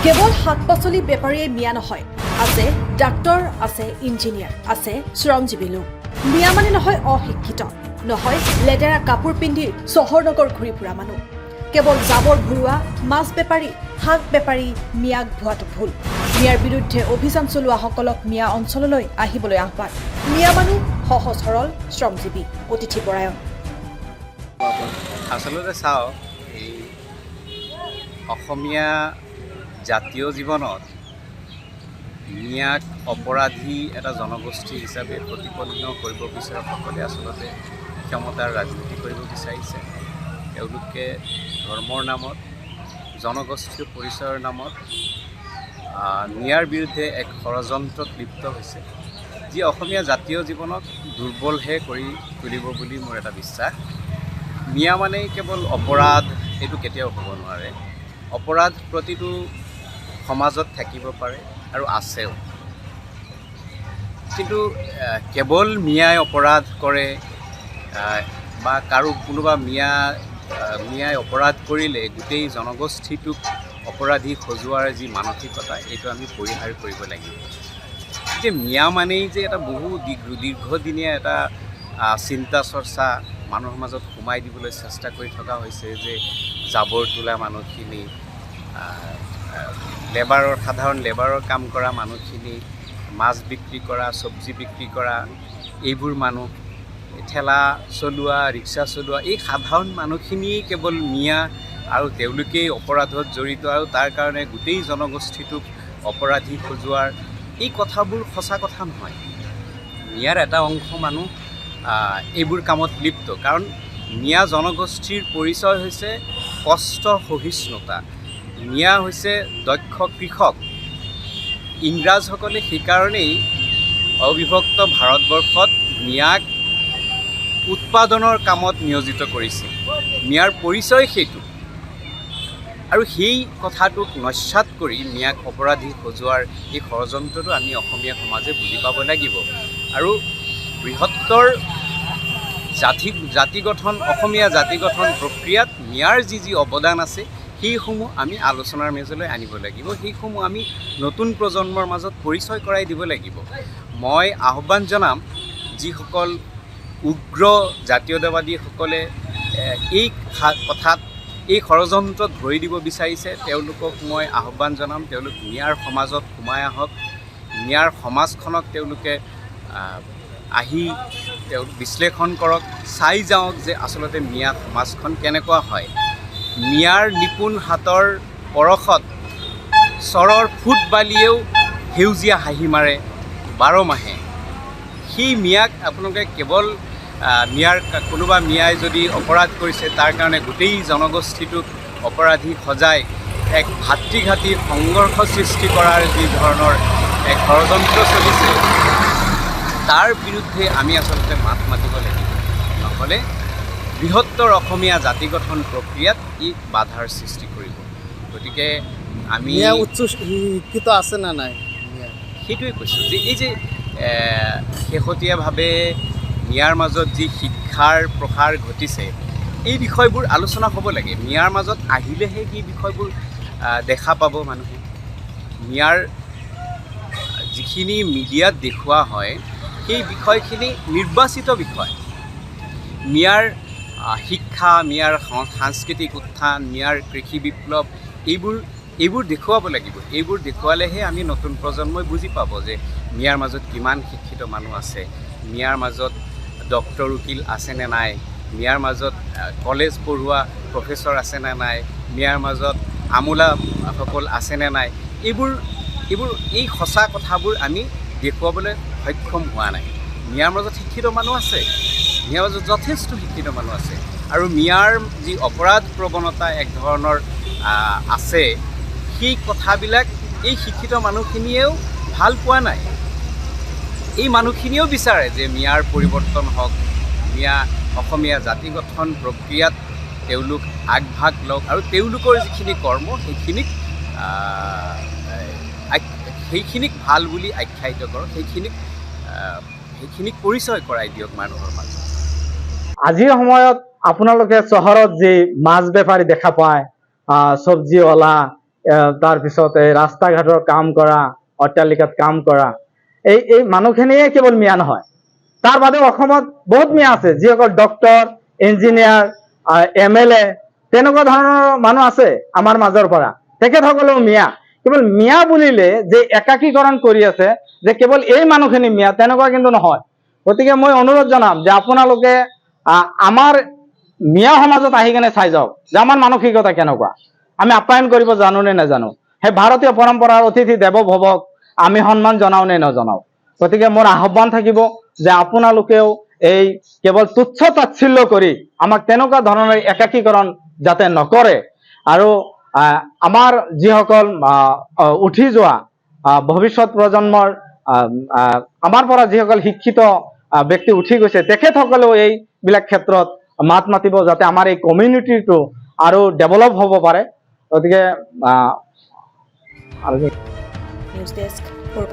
কেৱল শাক-পাচলি বেপাৰীয়ে মিয়া নহয়, আছে ডাক্তৰ, আছে ইঞ্জিনিয়াৰ, আছে শ্ৰমজীৱী লোক। মিয়া মানে নহয় অশিক্ষিত, নহয় লেতেৰা কাপোৰ পিন্ধি চহৰ নগৰ ঘূৰি ফুৰা মানুহ। কেৱল জাবৰ ভৰোৱা মাছ বেপাৰী, শাক বেপাৰী মিয়াক ভুৱাটো ভুল। মিয়াৰ বিৰুদ্ধে অভিযান চলোৱাসকলক মিয়া অঞ্চললৈ আহিবলৈ আহ্বান। মিয়া মানুহ সহজ সৰল, শ্ৰমজীৱী, অতিথিপৰায়ণ। আচলতে চাওক, এই অসমীয়া জাতীয় জীৱনত মিয়াক অপৰাধী এটা জনগোষ্ঠী হিচাপে প্ৰতিপন্ন কৰিব বিচৰাসকলে আচলতে ক্ষমতাৰ ৰাজনীতি কৰিব বিচাৰিছে। তেওঁলোকে ধৰ্মৰ নামত, জনগোষ্ঠীয় পৰিচয়ৰ নামত মিয়াৰ বিৰুদ্ধে এক ষড়যন্ত্ৰত লিপ্ত হৈছে, যি অসমীয়া জাতীয় জীৱনক দুৰ্বলহে কৰি তুলিব বুলি মোৰ এটা বিশ্বাস। মিয়া মানেই কেৱল অপৰাধ, এইটো কেতিয়াও হ'ব নোৱাৰে। অপৰাধ প্ৰতিটো সমাজত থাকিব পাৰে আৰু আছেও, কিন্তু কেৱল মিয়াই অপৰাধ কৰে বা কোনোবা মিয়াই অপৰাধ কৰিলে গোটেই জনগোষ্ঠীটোক অপৰাধী সজোৱাৰ যি মানসিকতা, এইটো আমি পৰিহাৰ কৰিব লাগিব। যে মিয়া মানেই যে এটা বহু দীৰ্ঘদিনীয়া এটা চিন্তা চৰ্চা মানুহৰ মাজত সোমাই দিবলৈ চেষ্টা কৰি থকা হৈছে, যে জাবৰ তোলা মানুহখিনি, সাধাৰণ লেবাৰৰ কাম কৰা মানুহখিনি, মাছ বিক্ৰী কৰা, চব্জি বিক্ৰী কৰা, এইবোৰ মানুহ, ঠেলা চলোৱা, ৰিক্সা চলোৱা, এই সাধাৰণ মানুহখিনিয়েই কেৱল মিয়া আৰু তেওঁলোকেই অপৰাধত জড়িত আৰু তাৰ কাৰণে গোটেই জনগোষ্ঠীটোক অপৰাধী সজোৱাৰ, এই কথাবোৰ সঁচা কথা নহয়। মিয়াৰ এটা অংশ মানুহ এইবোৰ কামত লিপ্ত, কাৰণ মিয়া জনগোষ্ঠীৰ পৰিচয় হৈছে কষ্ট সহিষ্ণুতা। মিয়া হৈছে দক্ষ কৃষক। ইংৰাজসকলে সেইকাৰণেই অবিভক্ত ভাৰতবৰ্ষত মিয়াক উৎপাদনৰ কামত নিয়োজিত কৰিছিল। মিয়াৰ পৰিচয় সেইটো, আৰু সেই কথাটোক নস্যাৎ কৰি মিয়াক অপৰাধী সজোৱাৰ এই ষড়যন্ত্ৰটো আমি অসমীয়া সমাজে বুজি পাব লাগিব। আৰু বৃহত্তৰ জাতি গঠন, অসমীয়া জাতি গঠন প্ৰক্ৰিয়াত মিয়াৰ যি অৱদান আছে, সেইসমূহ আমি আলোচনাৰ মেজলৈ আনিব লাগিব। সেইসমূহ আমি নতুন প্ৰজন্মৰ মাজত পৰিচয় কৰাই দিব লাগিব। মই আহ্বান জনাম, যিসকল উগ্ৰ জাতীয়তাবাদীসকলে এই কথাত, এই ষড়যন্ত্ৰত ভৰি দিব বিচাৰিছে, তেওঁলোকক মই আহ্বান জনাম, তেওঁলোক মিয়াৰ সমাজত সোমাই আহক। মিয়াৰ সমাজখনক তেওঁলোকে আহি বিশ্লেষণ কৰক, চাই যাওক যে আচলতে মিয়া সমাজখন কেনেকুৱা হয়। মিয়াৰ নিপুণ হাতৰ পৰশত চৰৰ ফুট বালিয়েও সেউজীয়া হাঁহি মাৰে 12 মাহে। সেই মিয়াক আপোনালোকে কেৱল কোনোবা মিয়াই যদি অপৰাধ কৰিছে তাৰ কাৰণে গোটেই জনগোষ্ঠীটোক অপৰাধী সজাই এক ভাতৃঘাতী সংঘৰ্ষ সৃষ্টি কৰাৰ যি ধৰণৰ এক ষড়যন্ত্ৰ চলিছে, তাৰ বিৰুদ্ধে আমি আচলতে মাত মাতিব লাগিব। নহ'লে বৃহত্তৰ অসমীয়া জাতি গঠন প্ৰক্ৰিয়াত ই বাধাৰ সৃষ্টি কৰিব। গতিকে আমি উচ্চ শিক্ষিত আছে না নাই, সেইটোৱে কৈছোঁ যে এই যে শেহতীয়াভাৱে মিয়াৰ মাজত যি শিক্ষাৰ প্ৰসাৰ ঘটিছে, এই বিষয়বোৰ আলোচনা হ'ব লাগে। মিয়াৰ মাজত আহিলেহে সেই বিষয়বোৰ দেখা পাব মানুহে। মিয়াৰ যিখিনি মিডিয়াত দেখুওৱা হয়, সেই বিষয়খিনি নিৰ্বাচিত বিষয়। মিয়াৰ শিক্ষা, মিয়াৰ সাংস্কৃতিক উত্থান, মিয়াৰ কৃষি বিপ্লৱ, এইবোৰ দেখুৱাব লাগিব। এইবোৰ দেখুৱালেহে আমি নতুন প্ৰজন্মই বুজি পাব যে মিয়াৰ মাজত কিমান শিক্ষিত মানুহ আছে, মিয়াৰ মাজত ডক্তৰ উকিল আছেনে নাই, মিয়াৰ মাজত কলেজ পঢ়োৱা প্ৰফেচৰ আছেনে নাই, মিয়াৰ মাজত আমোলাসকল আছেনে নাই। এই সঁচা কথাবোৰ আমি দেখুৱাবলৈ সক্ষম হোৱা নাই। মিয়াৰ মাজত শিক্ষিত মানুহ আছে, মিয়াৰ মাজত যথেষ্ট শিক্ষিত মানুহ আছে, আৰু মিয়াৰ যি অপৰাধ প্ৰৱণতা এক ধৰণৰ আছে, সেই কথাবিলাক এই শিক্ষিত মানুহখিনিয়েও ভাল পোৱা নাই। এই মানুহখিনিয়েও বিচাৰে যে মিয়াৰ পৰিৱৰ্তন হওক, মিয়া অসমীয়া জাতি গঠন প্ৰক্ৰিয়াত তেওঁলোক আগভাগ লওক, আৰু তেওঁলোকৰ যিখিনি কৰ্ম সেইখিনিক ভাল বুলি আখ্যায়িত কৰক, সেইখিনিক পৰিচয় কৰাই দিয়ক মানুহৰ মাজত। আজিৰ সময়ত আপোনালোকে চহৰত যি মাছ বেপাৰী দেখা পায়, চব্জিৱালা, তাৰপিছত এই ৰাস্তা ঘাটৰ কাম কৰা, অট্টালিকাত কাম কৰা, এই মানুহখিনিয়ে কেৱল মিয়া নহয়। তাৰ বাদেও অসমত বহুত মিয়া আছে, যিসকল ডক্তৰ, ইঞ্জিনিয়াৰ, MLA, তেনেকুৱা ধৰণৰ মানুহ আছে আমাৰ মাজৰ পৰা। তেখেতসকলেও মিয়া। কেৱল মিয়া বুলিলে যে একাকীকৰণ কৰি আছে, যে কেৱল এই মানুহখিনি মিয়া, তেনেকুৱা কিন্তু নহয়। গতিকে মই অনুৰোধ জনাম যে আপোনালোকে আমাৰ মিয়া সমাজত আহি কেনে চাই যাওক যে আমাৰ মানসিকতা কেনেকুৱা, আমি আপ্যায়ন কৰিব জানো নে নাজানো, সেই ভাৰতীয় পৰম্পৰাৰ অতিথি দেৱ ভৱক আমি সন্মান জনাও নে নজনাও। গতিকে মোৰ আহ্বান থাকিব যে আপোনালোকেও এই কেৱল তুচ্ছ তাচ্ছিল্য কৰি আমাক তেনেকুৱা ধৰণৰ একাকীকৰণ যাতে নকৰে, আৰু আমাৰ যিসকল উঠি যোৱা ভৱিষ্যত প্ৰজন্মৰ আমাৰ পৰা যিসকল শিক্ষিত ব্যক্তি উঠি গৈছে, তেখেতসকলেও এইবিলাক ক্ষেত্ৰত মাত মাতিব, যাতে আমাৰ এই কমিউনিটিটো আৰু ডেভেলপ হ'ব পাৰে। গতিকে নিউজ ডেস্ক, পূৰ্ব